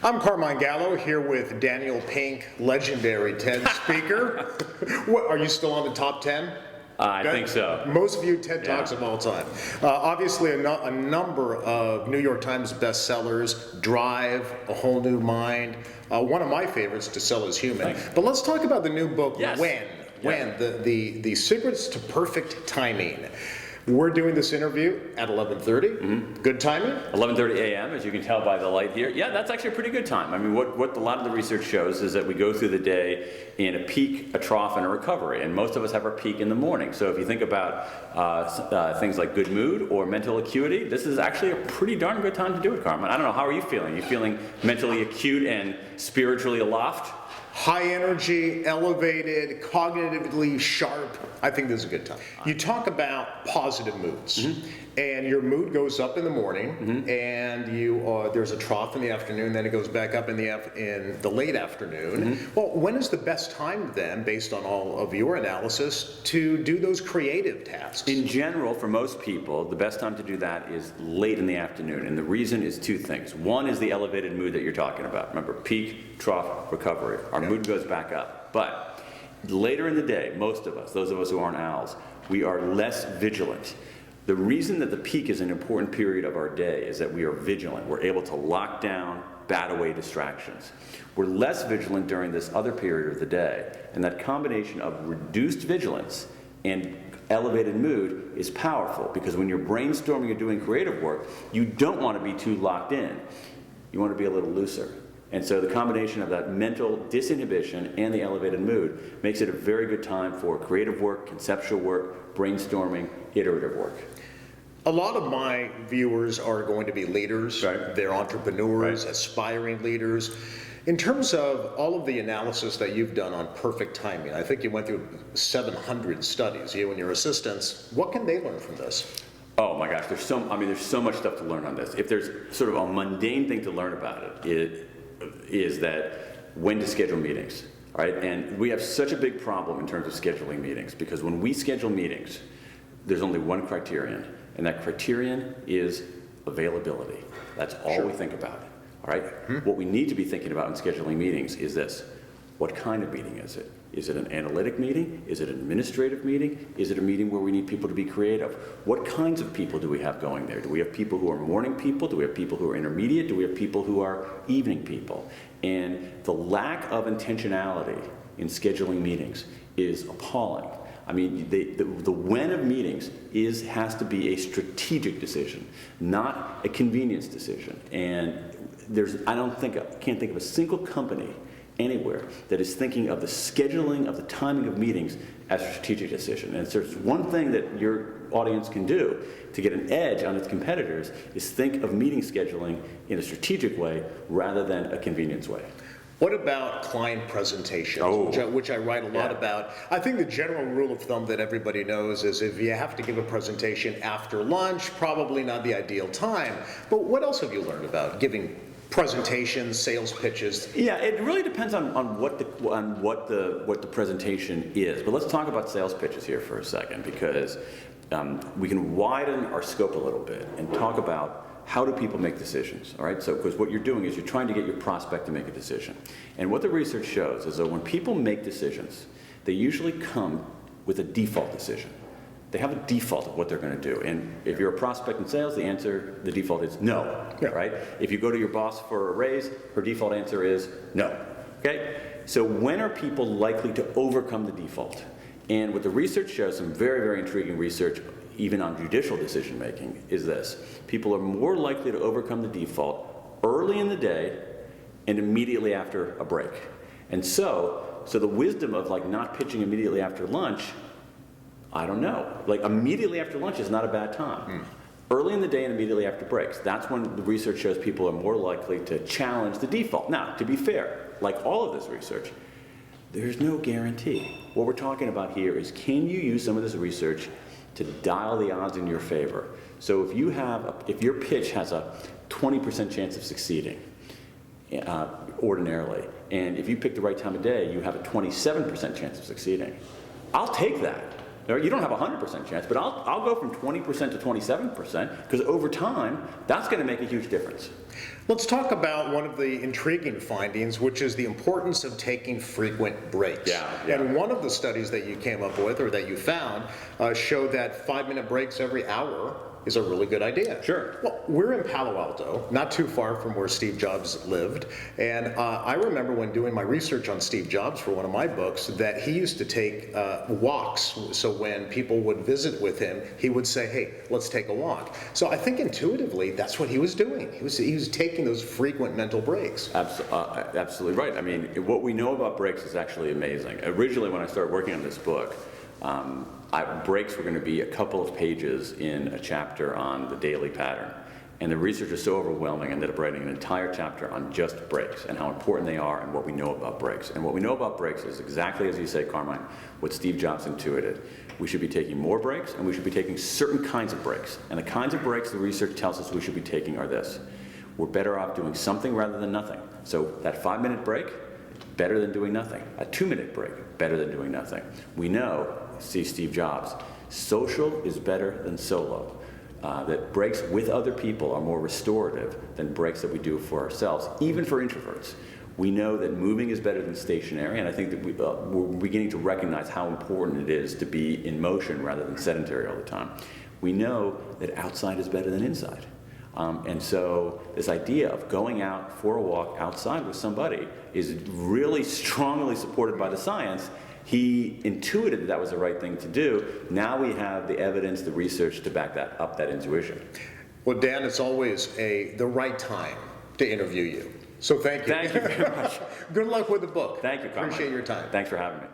I'm Carmine Gallo here with Daniel Pink, legendary TED speaker. What, are you still on the top 10? I think so. Most viewed TED Talks of all time. Obviously, a number of New York Times bestsellers, Drive, A Whole New Mind. One of my favorites, To Sell Is Human. Thanks. But let's talk about the new book, Yes. When, the Secrets to Perfect Timing. We're doing this interview at 11:30. Mm-hmm. Good timing? 11:30 a.m., as you can tell by the light here. Yeah, that's actually a pretty good time. I mean, what a lot of the research shows is that we go through the day in a peak, a trough, and a recovery. And most of us have our peak in the morning. So if you think about things like good mood or mental acuity, this is actually a pretty darn good time to do it, Carmen. I don't know, how are you feeling? Are you feeling mentally acute and spiritually aloft? High energy, elevated, cognitively sharp. I think this is a good time. You talk about positive moods, and your mood goes up in the morning, and there's a trough in the afternoon, then it goes back up in the late afternoon. Well, when is the best time then, based on all of your analysis, to do those creative tasks? In general, for most people, the best time to do that is late in the afternoon, and the reason is two things. One is the elevated mood that you're talking about. Remember, peak, trough, recovery. Our mood goes back up. But later in the day, most of us, those of us who aren't owls, we are less vigilant. The reason that the peak is an important period of our day is that we are vigilant. We're able to lock down, bat away distractions. We're less vigilant during this other period of the day, and that combination of reduced vigilance and elevated mood is powerful, because when you're brainstorming or doing creative work, you don't want to be too locked in. You want to be a little looser. And so the combination of that mental disinhibition and the elevated mood makes it a very good time for creative work, conceptual work, brainstorming, iterative work. A lot of my viewers are going to be leaders. Right. They're entrepreneurs, Right. aspiring leaders. In terms of all of the analysis that you've done on perfect timing, I think you went through 700 studies, you and your assistants. What can they learn from this? Oh my gosh, there's so much stuff to learn on this. If there's sort of a mundane thing to learn about it is that when to schedule meetings, all right? And we have such a big problem in terms of scheduling meetings, because when we schedule meetings, there's only one criterion, and that criterion is availability. That's all we think about, all right? What we need to be thinking about in scheduling meetings is this: what kind of meeting is it? Is it an analytic meeting? Is it an administrative meeting? Is it a meeting where we need people to be creative? What kinds of people do we have going there? Do we have people who are morning people? Do we have people who are intermediate? Do we have people who are evening people? And the lack of intentionality in scheduling meetings is appalling. I mean, the when of meetings has to be a strategic decision, not a convenience decision. And I can't think of a single company anywhere that is thinking of the scheduling of the timing of meetings as a strategic decision. And if there's one thing that your audience can do to get an edge on its competitors, is think of meeting scheduling in a strategic way rather than a convenience way. What about client presentations, which I write a lot about? I think the general rule of thumb that everybody knows is if you have to give a presentation after lunch, probably not the ideal time. But what else have you learned about giving presentations, sales pitches? Yeah, it really depends on what the presentation is. But let's talk about sales pitches here for a second, because we can widen our scope a little bit and talk about how do people make decisions, all right? So, because what you're doing is you're trying to get your prospect to make a decision. And what the research shows is that when people make decisions, they usually come with a default decision. They have a default of what they're going to do. And if you're a prospect in sales, the default is no, right? If you go to your boss for a raise, her default answer is no, okay? So when are people likely to overcome the default? And what the research shows, some very, very intriguing research, even on judicial decision making, is this: people are more likely to overcome the default early in the day and immediately after a break. And so the wisdom of like not pitching immediately after lunch, I don't know. Like immediately after lunch is not a bad time. Early in the day and immediately after breaks, that's when the research shows people are more likely to challenge the default. Now, to be fair, like all of this research, there's no guarantee. What we're talking about here is, can you use some of this research to dial the odds in your favor? So if your pitch has a 20% chance of succeeding ordinarily, and if you pick the right time of day, you have a 27% chance of succeeding, I'll take that. Or you don't have a 100% chance, but I'll go from 20% to 27% because over time, that's going to make a huge difference. Let's talk about one of the intriguing findings, which is the importance of taking frequent breaks. Yeah. And one of the studies that you came up with, or that you found, showed that 5-minute breaks every hour is a really good idea. Sure. Well, we're in Palo Alto, not too far from where Steve Jobs lived, and I remember when doing my research on Steve Jobs for one of my books that he used to take walks. So when people would visit with him, he would say, "Hey, let's take a walk." So I think intuitively that's what he was doing. He was taking those frequent mental breaks. Absolutely right. I mean, what we know about breaks is actually amazing. Originally, when I started working on this book, breaks were going to be a couple of pages in a chapter on the daily pattern. And the research was so overwhelming, I ended up writing an entire chapter on just breaks and how important they are and what we know about breaks. And what we know about breaks is exactly as you say, Carmine, what Steve Jobs intuited. We should be taking more breaks, and we should be taking certain kinds of breaks. And the kinds of breaks the research tells us we should be taking are this. We're better off doing something rather than nothing. So that 5-minute break, better than doing nothing. A 2-minute break, better than doing nothing. We know, see Steve Jobs, social is better than solo. That breaks with other people are more restorative than breaks that we do for ourselves, even for introverts. We know that moving is better than stationary, and I think that we're beginning to recognize how important it is to be in motion rather than sedentary all the time. We know that outside is better than inside. And so this idea of going out for a walk outside with somebody is really strongly supported by the science. He intuited that that was the right thing to do. Now we have the evidence, the research to back that up, that intuition. Well, Dan, it's always the right time to interview you. So thank you. Thank you very much. Good luck with the book. Thank you, Carmine. Appreciate your time. Thanks for having me.